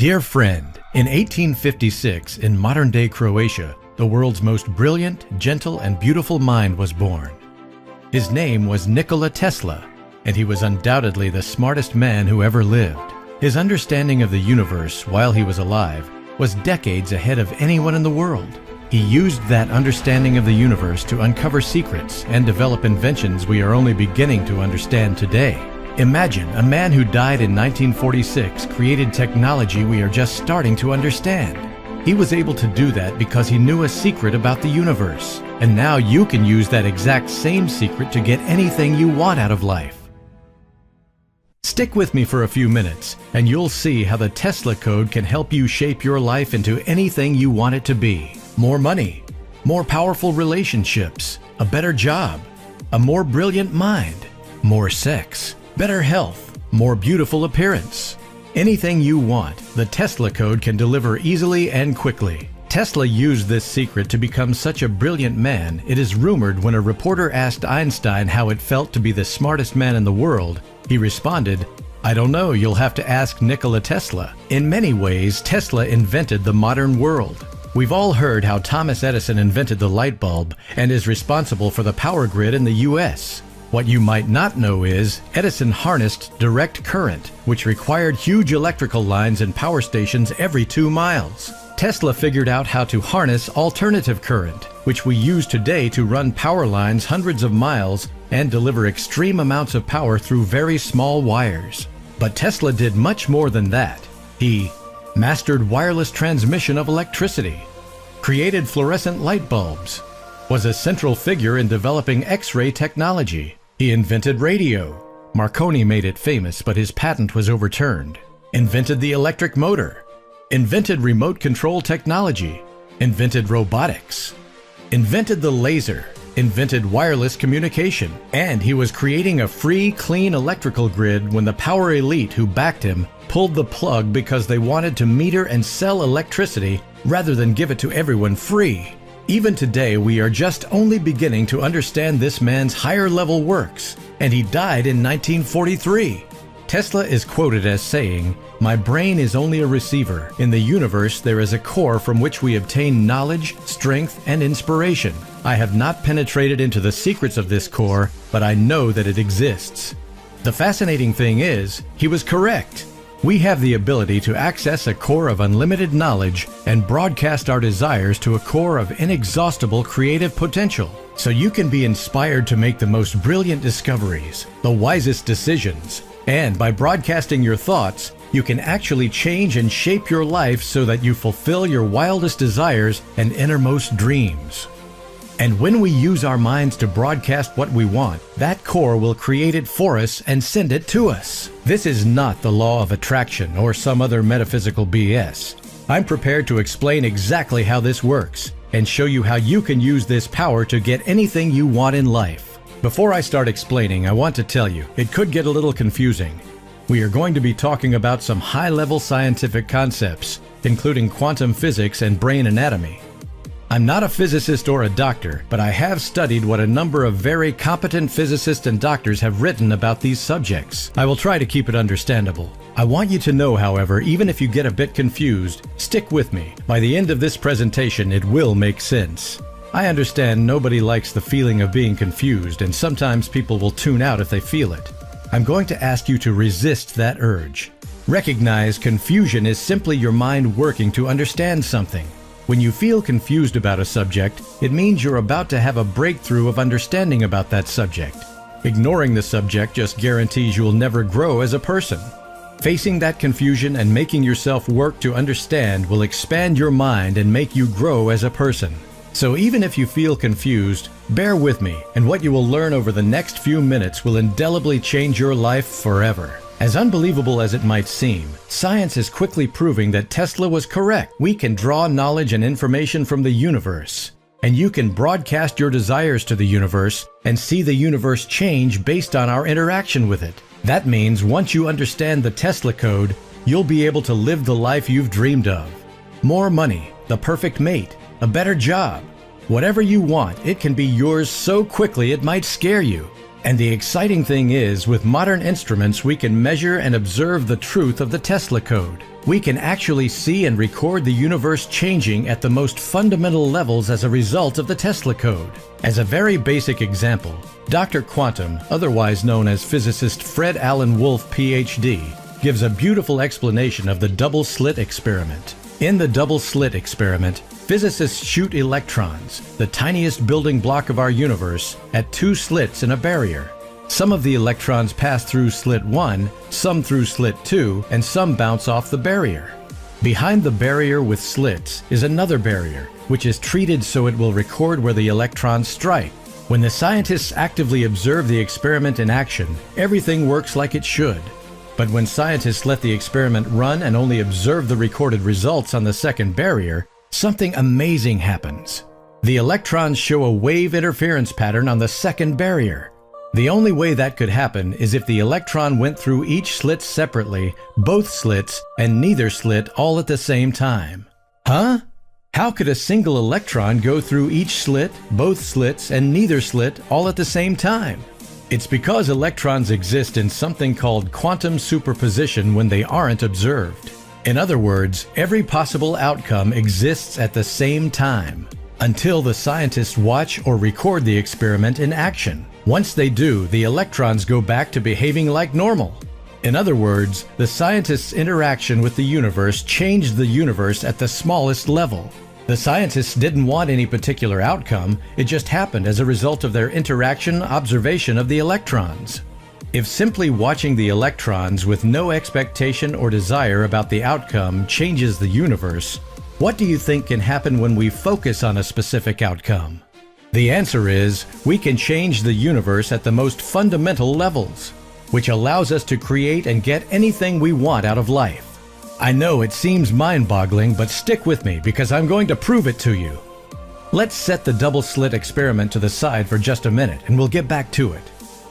Dear friend, in 1856, in modern-day Croatia, the world's most brilliant, gentle, and beautiful mind was born. His name was Nikola Tesla, and he was undoubtedly the smartest man who ever lived. His understanding of the universe while he was alive was decades ahead of anyone in the world. He used that understanding of the universe to uncover secrets and develop inventions we are only beginning to understand today. Imagine a man who died in 1946 created technology we are just starting to understand. He was able to do that because he knew a secret about the universe. And now you can use that exact same secret to get anything you want out of life. Stick with me for a few minutes, and you'll see how the Tesla code can help you shape your life into anything you want it to be. More money, more powerful relationships, a better job, a more brilliant mind, more sex, better health, more beautiful appearance. Anything you want, the Tesla code can deliver easily and quickly. Tesla used this secret to become such a brilliant man, it is rumored when a reporter asked Einstein how it felt to be the smartest man in the world, he responded, "I don't know, you'll have to ask Nikola Tesla." In many ways, Tesla invented the modern world. We've all heard how Thomas Edison invented the light bulb and is responsible for the power grid in the US. What you might not know is, Edison harnessed direct current, which required huge electrical lines and power stations every 2 miles. Tesla figured out how to harness alternative current, which we use today to run power lines hundreds of miles and deliver extreme amounts of power through very small wires. But Tesla did much more than that. He mastered wireless transmission of electricity, created fluorescent light bulbs, was a central figure in developing X-ray technology. He invented radio. Marconi made it famous, but his patent was overturned. Invented the electric motor. Invented remote control technology. Invented robotics. Invented the laser. Invented wireless communication. And he was creating a free, clean electrical grid when the power elite who backed him pulled the plug because they wanted to meter and sell electricity rather than give it to everyone free. Even today, we are just only beginning to understand this man's higher-level works, and he died in 1943. Tesla is quoted as saying, "My brain is only a receiver. In the universe, there is a core from which we obtain knowledge, strength, and inspiration. I have not penetrated into the secrets of this core, but I know that it exists." The fascinating thing is, he was correct. We have the ability to access a core of unlimited knowledge and broadcast our desires to a core of inexhaustible creative potential. So you can be inspired to make the most brilliant discoveries, the wisest decisions, and by broadcasting your thoughts, you can actually change and shape your life so that you fulfill your wildest desires and innermost dreams. And when we use our minds to broadcast what we want, that core will create it for us and send it to us. This is not the law of attraction or some other metaphysical BS. I'm prepared to explain exactly how this works and show you how you can use this power to get anything you want in life. Before I start explaining, I want to tell you, it could get a little confusing. We are going to be talking about some high-level scientific concepts, including quantum physics and brain anatomy. I'm not a physicist or a doctor, but I have studied what a number of very competent physicists and doctors have written about these subjects. I will try to keep it understandable. I want you to know, however, even if you get a bit confused, stick with me. By the end of this presentation, it will make sense. I understand nobody likes the feeling of being confused, and sometimes people will tune out if they feel it. I'm going to ask you to resist that urge. Recognize confusion is simply your mind working to understand something. When you feel confused about a subject, it means you're about to have a breakthrough of understanding about that subject. Ignoring the subject just guarantees you'll never grow as a person. Facing that confusion and making yourself work to understand will expand your mind and make you grow as a person. So even if you feel confused, bear with me, and what you will learn over the next few minutes will indelibly change your life forever. As unbelievable as it might seem, science is quickly proving that Tesla was correct. We can draw knowledge and information from the universe, and you can broadcast your desires to the universe and see the universe change based on our interaction with it. That means once you understand the Tesla code, you'll be able to live the life you've dreamed of. More money, the perfect mate, a better job. Whatever you want, it can be yours so quickly it might scare you. And the exciting thing is, with modern instruments, we can measure and observe the truth of the Tesla code. We can actually see and record the universe changing at the most fundamental levels as a result of the Tesla code. As a very basic example, Dr. Quantum, otherwise known as physicist Fred Alan Wolf, PhD, gives a beautiful explanation of the double-slit experiment. In the double-slit experiment, physicists shoot electrons, the tiniest building block of our universe, at two slits in a barrier. Some of the electrons pass through slit 1, some through slit 2, and some bounce off the barrier. Behind the barrier with slits is another barrier, which is treated so it will record where the electrons strike. When the scientists actively observe the experiment in action, everything works like it should. But when scientists let the experiment run and only observe the recorded results on the second barrier, something amazing happens. The electrons show a wave interference pattern on the second barrier. The only way that could happen is if the electron went through each slit separately, both slits, and neither slit all at the same time. Huh? How could a single electron go through each slit, both slits, and neither slit all at the same time? It's because electrons exist in something called quantum superposition when they aren't observed. In other words, every possible outcome exists at the same time, until the scientists watch or record the experiment in action. Once they do, the electrons go back to behaving like normal. In other words, the scientists' interaction with the universe changed the universe at the smallest level. The scientists didn't want any particular outcome, it just happened as a result of their observation of the electrons. If simply watching the electrons with no expectation or desire about the outcome changes the universe, what do you think can happen when we focus on a specific outcome? The answer is, we can change the universe at the most fundamental levels, which allows us to create and get anything we want out of life. I know it seems mind-boggling, but stick with me because I'm going to prove it to you. Let's set the double-slit experiment to the side for just a minute and we'll get back to it.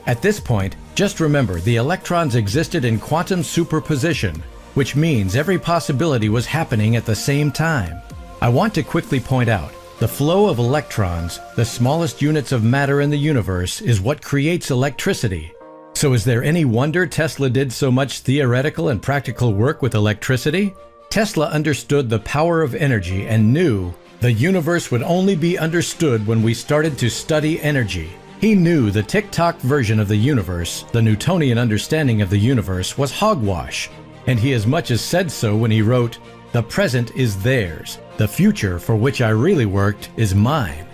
At this point, just remember the electrons existed in quantum superposition, which means every possibility was happening at the same time. I want to quickly point out, the flow of electrons, the smallest units of matter in the universe, is what creates electricity. So is there any wonder Tesla did so much theoretical and practical work with electricity? Tesla understood the power of energy and knew the universe would only be understood when we started to study energy. He knew the tick-tock version of the universe, the Newtonian understanding of the universe, was hogwash, and he as much as said so when he wrote, "The present is theirs. The future for which I really worked is mine."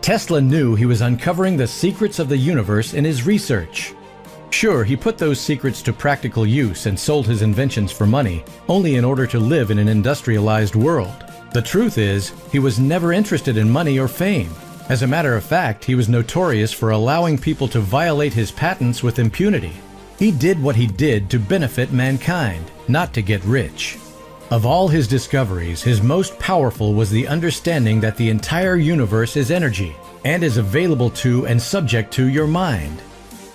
Tesla knew he was uncovering the secrets of the universe in his research. Sure, he put those secrets to practical use and sold his inventions for money, only in order to live in an industrialized world. The truth is, he was never interested in money or fame. As a matter of fact, he was notorious for allowing people to violate his patents with impunity. He did what he did to benefit mankind, not to get rich. Of all his discoveries, his most powerful was the understanding that the entire universe is energy and is available to and subject to your mind.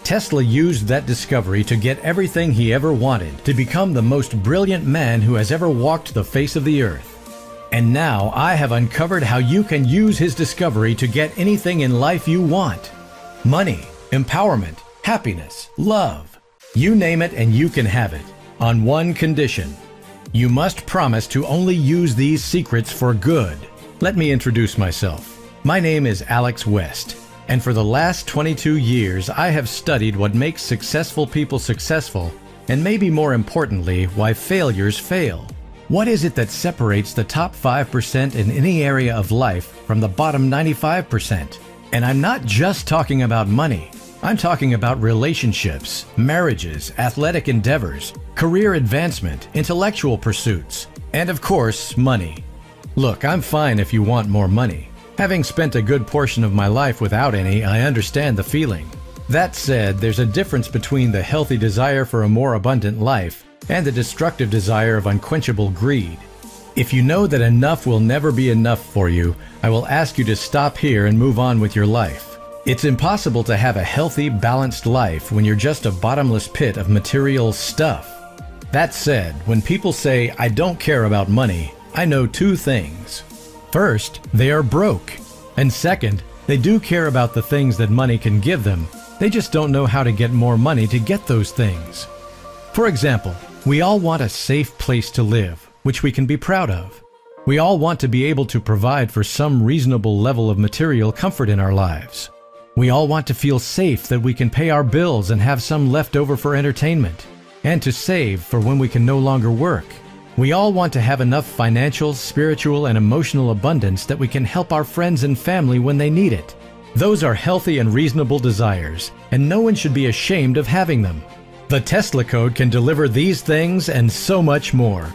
Tesla used that discovery to get everything he ever wanted, to become the most brilliant man who has ever walked the face of the earth. And now I have uncovered how you can use his discovery to get anything in life you want. Money, empowerment, happiness, love. You name it and you can have it, on one condition. You must promise to only use these secrets for good. Let me introduce myself. My name is Alex West, and for the last 22 years I have studied what makes successful people successful, and maybe more importantly, why failures fail. What is it that separates the top 5% in any area of life from the bottom 95%? And I'm not just talking about money. I'm talking about relationships, marriages, athletic endeavors, career advancement, intellectual pursuits, and of course, money. Look, I'm fine if you want more money. Having spent a good portion of my life without any, I understand the feeling. That said, there's a difference between the healthy desire for a more abundant life and the destructive desire of unquenchable greed. If you know that enough will never be enough for you, I will ask you to stop here and move on with your life. It's impossible to have a healthy, balanced life when you're just a bottomless pit of material stuff. That said, when people say, "I don't care about money," I know two things. First, they are broke. And second, they do care about the things that money can give them, They just don't know how to get more money to get those things. For example, we all want a safe place to live, which we can be proud of. We all want to be able to provide for some reasonable level of material comfort in our lives. We all want to feel safe that we can pay our bills and have some left over for entertainment, and to save for when we can no longer work. We all want to have enough financial, spiritual, and emotional abundance that we can help our friends and family when they need it. Those are healthy and reasonable desires, and no one should be ashamed of having them. The Tesla Code can deliver these things and so much more.